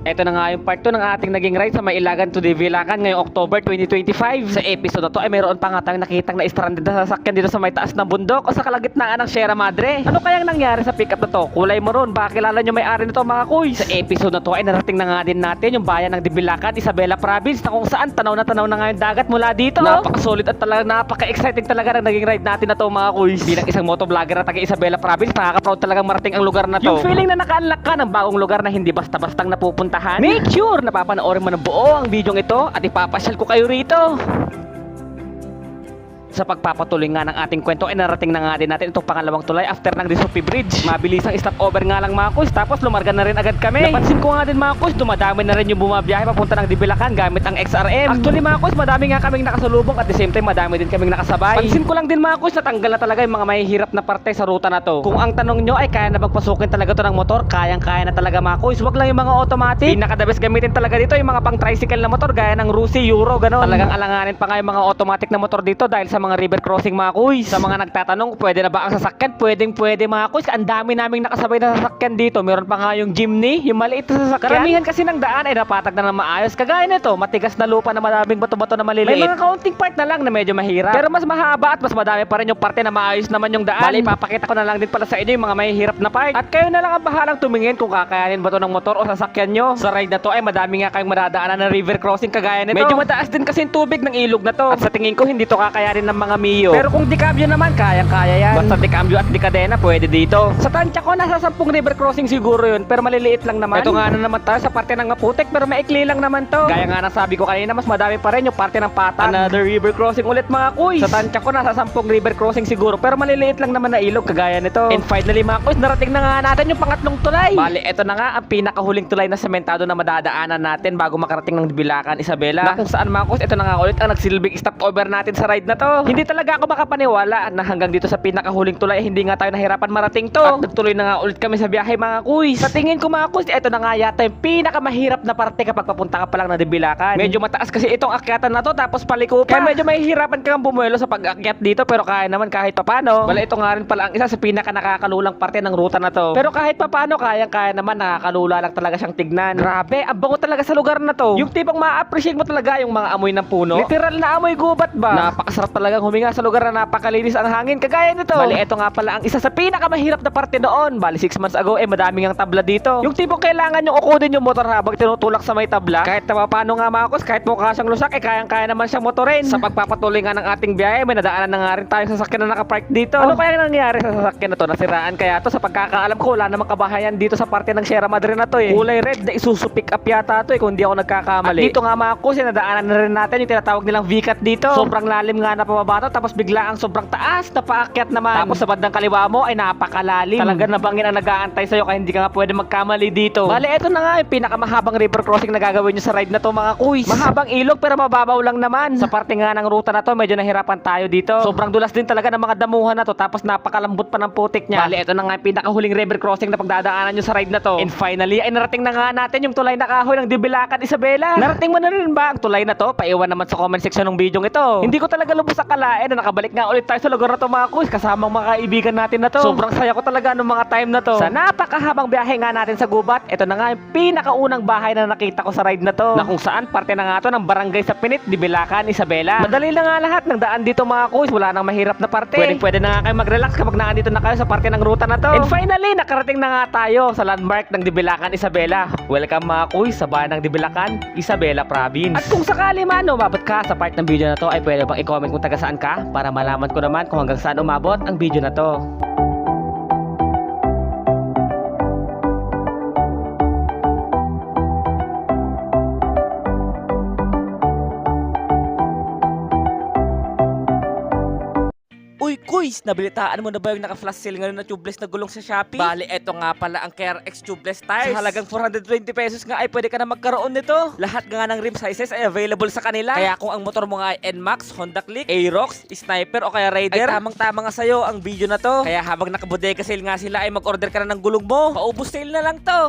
Ito na nga yung part 2 ng ating naging ride sa Mailagan to Divilacan ngayong October 2025. Sa episode na to ay mayroon pa nga tayong nakitang na stranded na sasakyan dito sa may taas ng bundok o sa kalagitnaan ng Sierra Madre. Ano kayang nangyari sa pickup na to? Kulay maroon, baka kilala nyo may-ari nito mga kuys. Sa episode na to ay narating na nga din natin yung bayan ng Divilacan, Isabela Province, na kung saan tanaw na nga yung dagat mula dito. Napaka-solid at talagang napaka-exciting talaga ng naging ride natin na to mga kuys. Bilang isang motovlogger na taga Isabela Province, nakaka-proud talagang marating ang lugar na to. Yung feeling na naka-unlock ka ng bagong lugar na hindi basta-bastang napupuntahan. Make sure na papanoorin mo ng buo ang video ito at ipapasyal ko kayo rito. Sa pagpapatuloy nga ng ating kwento ay narating na nga din natin itong pangalawang tulay after ng Disupi Bridge. Mabilis ang stopover nga lang mga kuys, tapos lumarga na rin agad kami. Napansin ko nga din mga kuys, dumadami na rin yung bumabiyahe papunta ng Divilacan gamit ang XRM. Actually mga kuys, madami nga kaming nakasalubong at the same time madami din kaming nakasabay. Pansin ko lang din mga kuys, natanggal na talaga yung mga mahihirap na parte sa ruta na to. Kung ang tanong nyo ay kaya na magpasukin talaga to ng motor, kayang-kaya na talaga mga kuys. Wag lang yung mga automatic. Pinaka-the best gamitin talaga dito yung mga pang tricycle na motor gaya ng Rusi, Euro, ganon. Talagang alanganin pa nga yung mga automatic na motor dito dahil sa mga river crossing mga kuys. Sa mga nagtatanong pwede na ba ang sasakyan, pwede mga kuys. Ang dami naming nakasabay na sasakyan dito. Meron pa nga yung jeepney, yung maliit na sasakyan. Karamihan kasi ng daan ay napatag na ng maayos. Kagaya nito, matigas na lupa na maraming bato-bato na maliliit. May mga counting part na lang na medyo mahirap, pero mas mahaba at mas madami pa rin yung parte na maayos naman yung daan. Bali, ipapakita ko na lang din pala sa inyo yung mga mahihirap na part. At kayo na lang ang bahalang tumingin kung kakayanin ba to ng motor o sasakyan nyo. Sa ride na to ay madami nga kayong madadaanan ng river crossing kagaya nito. Medyo mataas din kasi yung tubig ng ilog na to. At sa tingin ko hindi to kakayanin ng mga Mio. Pero kung dekambyo naman, kayang-kaya yan. Basta dekambyo at dekadena, pwede dito. Sa tansya ko, nasa 10 river crossing siguro yun, pero maliliit lang naman. Ito nga na naman tayo sa parte ng Maputek, pero maikli lang naman to. Gaya nga nasabi ko kanina, mas madami pa rin yung parte ng Patan. Another river crossing ulit mga kuys. Sa tansya ko, nasa 10 river crossing siguro, pero maliliit lang naman na ilog, kagaya nito. And finally mga kuys, narating na nga natin yung pangatlong tulay. Bali, ito na nga ang pinakahuling tulay na sementado na madadaanan natin bago makarating ng Divilacan, Isabela. Na kung saan mga kuys, ito na nga ulit ang nagsilbing stopover natin sa ride na to. Hindi talaga ako makapaniwala na hanggang dito sa pinakahuling tulay hindi nga tayo nahirapan marating to. At nagtuloy na nga ulit kami sa biyahe mga kuys. Sa tingin ko mga kuys, ito na nga yata yung pinakamahirap na parte kapag papunta ka pa lang na Divilacan. Medyo mataas kasi itong akyatan na to, tapos paliko pa. Kaya medyo mahihirapan kang bumuelo sa pag-akyat dito, pero kaya naman kahit papano. Wala, ito nga rin pala ang isa sa pinaka nakakalulang parte ng ruta na to. Pero kahit papano, kaya naman, nakakalula lang talaga siyang tignan. Grabe, ang bango talaga sa lugar na to. Yung tipong ma-appreciate mo talaga yung mga amoy ng puno. Literal na amoy gubat ba? Napakasarap talagang huminga sa lugar na napakalinis ang hangin kagaya nito. Bali, ito nga pala ang isa sa pinakamahirap na parte noon. Bali, 6 months ago, madaming ang tabla dito. Yung tipong kailangan yung ukudin yung motor habang tinutulak sa may tabla. Kahit na paano nga mga kus, kahit mukha siyang lusak, kayang-kaya naman siyang motorin. Sa pagpapatuloy nga ng ating biyahe, may nadaanan na nga rin tayong sasakyan na nakapark dito. Ano kaya nangyari sa sasakyan na to? Nasiraan kaya to? Sa pagkakaalam ko, wala namang kabahayan dito sa parte ng Sierra Madre na to eh. Kulay red na Isuzu pick up yata to eh, kung di ako nagkakamali. At dito nga mga kus, nadaanan na rin natin yung tinatawag nilang V-cut dito. Sobrang lalim nga na pababa to, tapos bigla ang sobrang taas na paakyat naman. Tapos sa bandang kaliwa mo ay napakalalim. Talagang nabangin ang nag-aantay sa'yo kaya hindi ka nga pwede magkamali dito. Bale, ito na nga yung pinakamahabang river crossing na gagawin nyo sa ride na to mga kuys. Mahabang ilog pero mababaw lang naman. Sa parte nga ng ruta na to, medyo nahirapan tayo dito. Sobrang dulas din talaga ng mga damuhan na to, tapos napakalambot pa ng putik niya. Bale, ito na nga yung pinakahuling river crossing na pagdadaanan nyo sa ride na to. And finally, ay narating na nga natin yung tulay na kahoy ng Divilacan, Isabela. Narating mo na rin ba ang tulay na to? Paiwan naman sa comment section ng video ito. Hindi ko talaga lubos akalain na nakabalik nga ulit tayo sa lugar na to mga kuys, kasamang mga kaibigan natin na to. Sobrang saya ko talaga ng mga time na to. Sa napakahabang biyahe nga natin sa gubat, ito na nga yung pinakaunang bahay na nakita ko sa ride na to, na kung saan parte na nga to ng barangay sa Pinit, Divilacan, Isabela. Madali na nga lahat ng daan dito mga kuys, wala nang mahirap na parte. Pwede na nga kayo mag-relax kapag nandito na kayo sa parte ng ruta na to. And finally, nakarating na nga tayo sa landmark ng Divilacan, Isabela. Welcome mga kuys sa bayan ng Divilacan, Isabela Province. At kung sakali man umabot ka sa part ng video na to, ay pwede bang i-comment kung taga saan ka para malaman ko naman kung hanggang saan umabot ang video na to. Uy, kuys! Nabilitaan mo na ba yung naka-flash sale ngayon na tubeless na gulong sa Shopee? Bali, eto nga pala ang KRX tubeless tires. Sa halagang 420 pesos nga ay pwede ka na magkaroon nito. Lahat nga ng rim sizes ay available sa kanila. Kaya kung ang motor mo nga ay NMAX, Honda Click, Aerox, Sniper o kaya Raider, ay tamang-tama nga sa'yo ang video na to. Kaya habang nakabodega sale nga sila ay mag-order ka na ng gulong mo. Paubos sale na lang to.